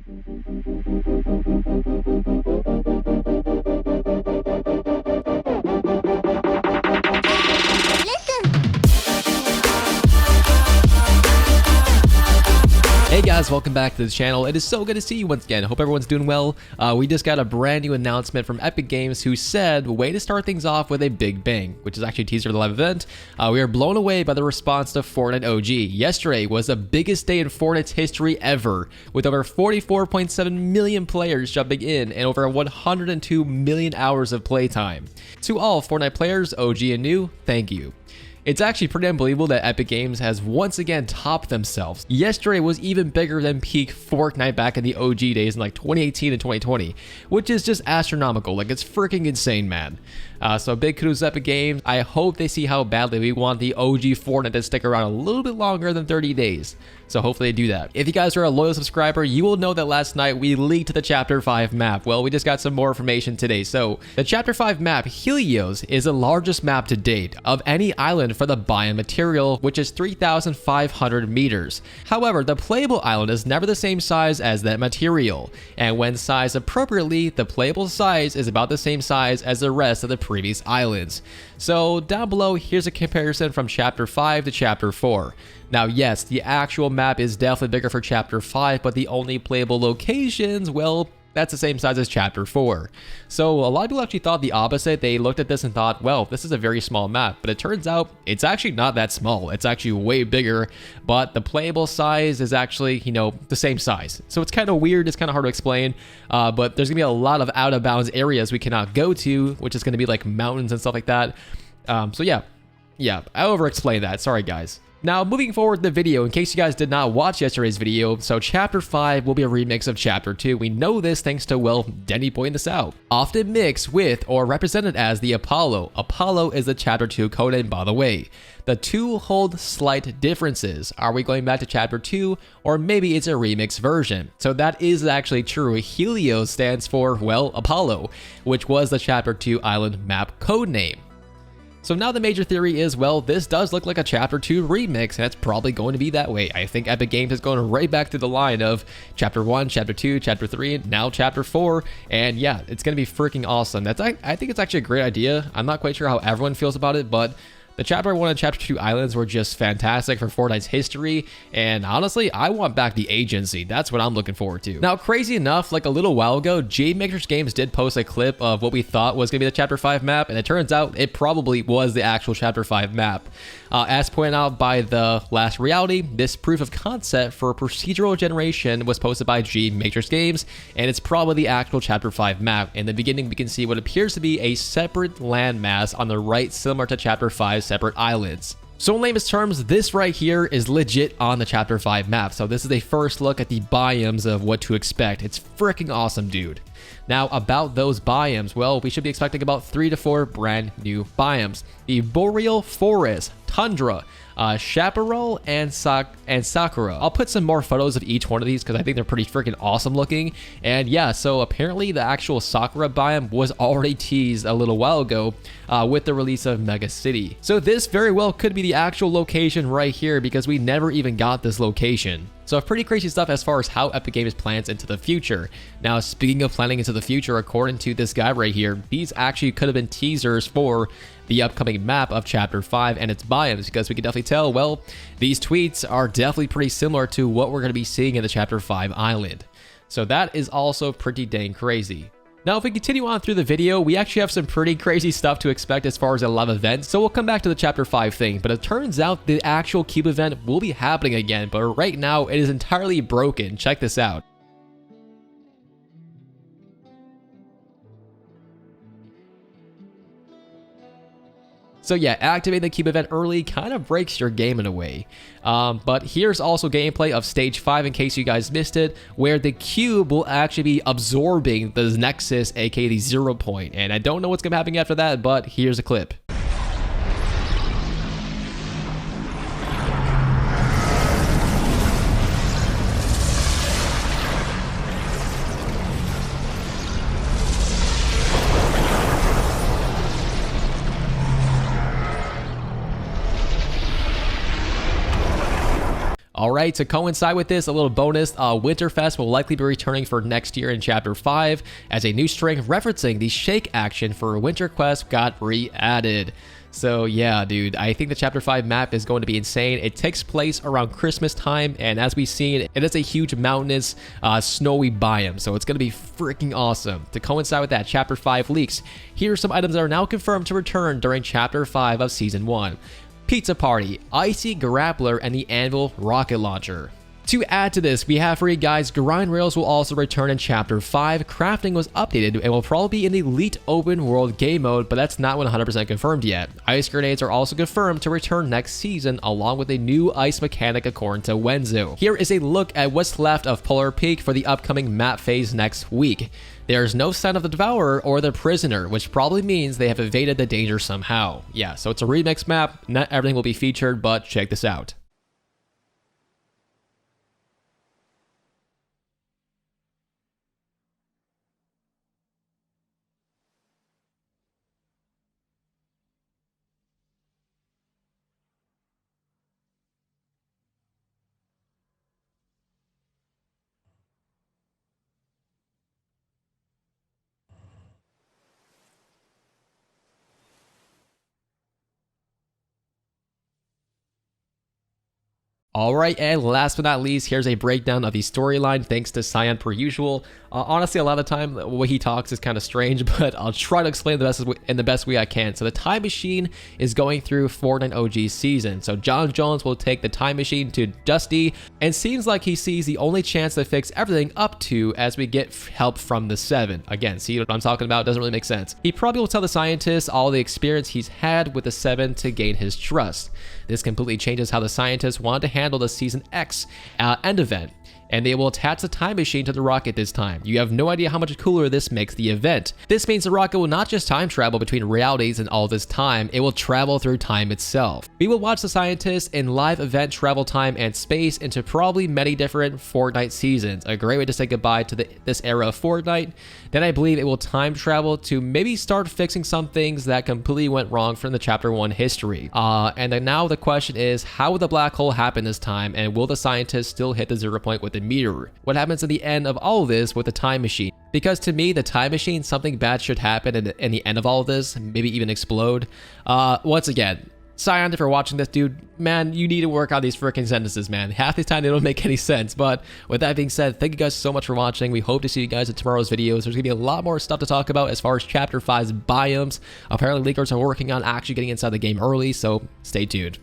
Hey guys, welcome back to the channel. It is so good to see you once again. Hope everyone's doing well. We just got a brand new announcement from Epic Games who said, way to start things off with a big bang, which is actually a teaser of the live event. We are blown away by the response to Fortnite OG. Yesterday was the biggest day in Fortnite's history ever, with over 44.7 million players jumping in and over 102 million hours of playtime. To all Fortnite players, OG and new, thank you. It's actually pretty unbelievable that Epic Games has once again topped themselves. Yesterday was even bigger than peak Fortnite back in the OG days in like 2018 and 2020, which is just astronomical. Like, it's freaking insane, man. So big kudos to Epic Games. I hope they see how badly we want the OG Fortnite to stick around a little bit longer than 30 days. So hopefully they do that. If you guys are a loyal subscriber, you will know that last night we leaked the Chapter 5 map. Well, we just got some more information today. So the Chapter 5 map, Helios, is the largest map to date of any island for the biome material, which is 3,500 meters. However, the playable island is never the same size as that material. And when sized appropriately, the playable size is about the same size as the rest of the previous islands. So down below, here's a comparison from Chapter 5 to Chapter 4. Now, yes, the actual map is definitely bigger for Chapter 5, but the only playable locations, well, that's the same size as Chapter 4. So a lot of people actually thought the opposite. They looked at this and thought, well, this is a very small map, but it turns out it's actually not that small. It's actually way bigger, but the playable size is actually, you know, the same size. So it's kind of weird. It's kind of hard to explain, but there's gonna be a lot of out of bounds areas we cannot go to, which is gonna be like mountains and stuff like that. So yeah, I over-explained that. Sorry, guys. Now, moving forward in the video, in case you guys did not watch yesterday's video, so Chapter 5 will be a remix of Chapter 2. We know this thanks to, well, Denny pointing this out. Often mixed with or represented as the Apollo. Apollo is the Chapter 2 codename, by the way. The two hold slight differences. Are we going back to Chapter 2, or maybe it's a remix version? So that is actually true. Helios stands for, well, Apollo, which was the Chapter 2 island map codename. So now the major theory is, well, this does look like a Chapter 2 remix, and it's probably going to be that way. I think Epic Games is going right back to the line of Chapter 1, Chapter 2, Chapter 3, now Chapter 4, and yeah, it's going to be freaking awesome. I think it's actually a great idea. I'm not quite sure how everyone feels about it, but the Chapter 1 and Chapter 2 islands were just fantastic for Fortnite's history, and honestly, I want back the agency. That's what I'm looking forward to. Now, crazy enough, like a little while ago, REMIXED Games did post a clip of what we thought was going to be the Chapter 5 map, and it turns out it probably was the actual Chapter 5 map. As pointed out by The Last Reality, this proof of concept for procedural generation was posted by REMIXED Games, and it's probably the actual Chapter 5 map. In the beginning, we can see what appears to be a separate landmass on the right, similar to Chapter 5's separate islands. So in lamest terms, this right here is legit on the Chapter 5 map. So this is a first look at the biomes of what to expect. It's freaking awesome, dude. Now, about those biomes, well, we should be expecting about 3 to 4 brand new biomes. The Boreal Forest, Tundra, Chaparral, and Sakura. I'll put some more photos of each one of these because I think they're pretty freaking awesome looking. And yeah, so apparently the actual Sakura biome was already teased a little while ago with the release of Mega City. So this very well could be the actual location right here because we never even got this location. So pretty crazy stuff as far as how Epic Games plans into the future. Now, speaking of planning into the future, according to this guy right here, these actually could have been teasers for the upcoming map of Chapter 5 and its biomes, because we can definitely tell, well, these tweets are definitely pretty similar to what we're going to be seeing in the Chapter 5 island. So that is also pretty dang crazy. Now, if we continue on through the video, we actually have some pretty crazy stuff to expect as far as a live event, so we'll come back to the Chapter 5 thing, but it turns out the actual Cube event will be happening again, but right now it is entirely broken. Check this out. So yeah, activating the Cube event early kind of breaks your game in a way. But here's also gameplay of Stage 5 in case you guys missed it, where the Cube will actually be absorbing the Nexus, aka the 0 point. And I don't know what's going to happen after that, but here's a clip. Alright, to coincide with this, a little bonus, Winterfest will likely be returning for next year in Chapter 5, as a new string referencing the shake action for Winter Quest got re-added. So yeah, dude, I think the Chapter 5 map is going to be insane. It takes place around Christmas time, and as we've seen, it is a huge mountainous, snowy biome, so it's going to be freaking awesome. To coincide with that, Chapter 5 leaks. Here are some items that are now confirmed to return during Chapter 5 of Season 1. Pizza Party, Icy Grappler, and the Anvil Rocket Launcher. To add to this, we have for you guys, Grind Rails will also return in Chapter 5. Crafting was updated and will probably be in the Elite Open World game mode, but that's not 100% confirmed yet. Ice Grenades are also confirmed to return next season, along with a new ice mechanic according to Wenzu. Here is a look at what's left of Polar Peak for the upcoming map phase next week. There's no sign of the Devourer or the Prisoner, which probably means they have evaded the danger somehow. Yeah, so it's a remix map, not everything will be featured, but check this out. Alright, and last but not least, here's a breakdown of the storyline thanks to Cyan per usual. Honestly, a lot of the time, the way he talks is kind of strange, but I'll try to explain the best way I can. So the time machine is going through Fortnite OG season. So John Jones will take the time machine to Dusty, and seems like he sees the only chance to fix everything up to as we get help from the 7. Again, see what I'm talking about? Doesn't really make sense. He probably will tell the scientists all the experience he's had with the 7 to gain his trust. This completely changes how the scientists want to handle the Season X end event, and they will attach the time machine to the rocket this time. You have no idea how much cooler this makes the event. This means the rocket will not just time travel between realities and all this time, it will travel through time itself. We will watch the scientists in live event travel time and space into probably many different Fortnite seasons. A great way to say goodbye to this era of Fortnite. Then I believe it will time travel to maybe start fixing some things that completely went wrong from the Chapter 1 history. And then now the question is, how will the black hole happen this time, and will the scientists still hit the 0 point with the meteor? What happens at the end of all of this with the time machine? Because to me, the time machine, something bad should happen in the end of all of this, maybe even explode. Once again, Cyan, if you're watching this, dude, man, you need to work on these freaking sentences, man. Half the time they don't make any sense. But with that being said, thank you guys so much for watching. We hope to see you guys in tomorrow's videos. There's gonna be a lot more stuff to talk about as far as Chapter 5's biomes. Apparently leakers are working on actually getting inside the game early, so stay tuned.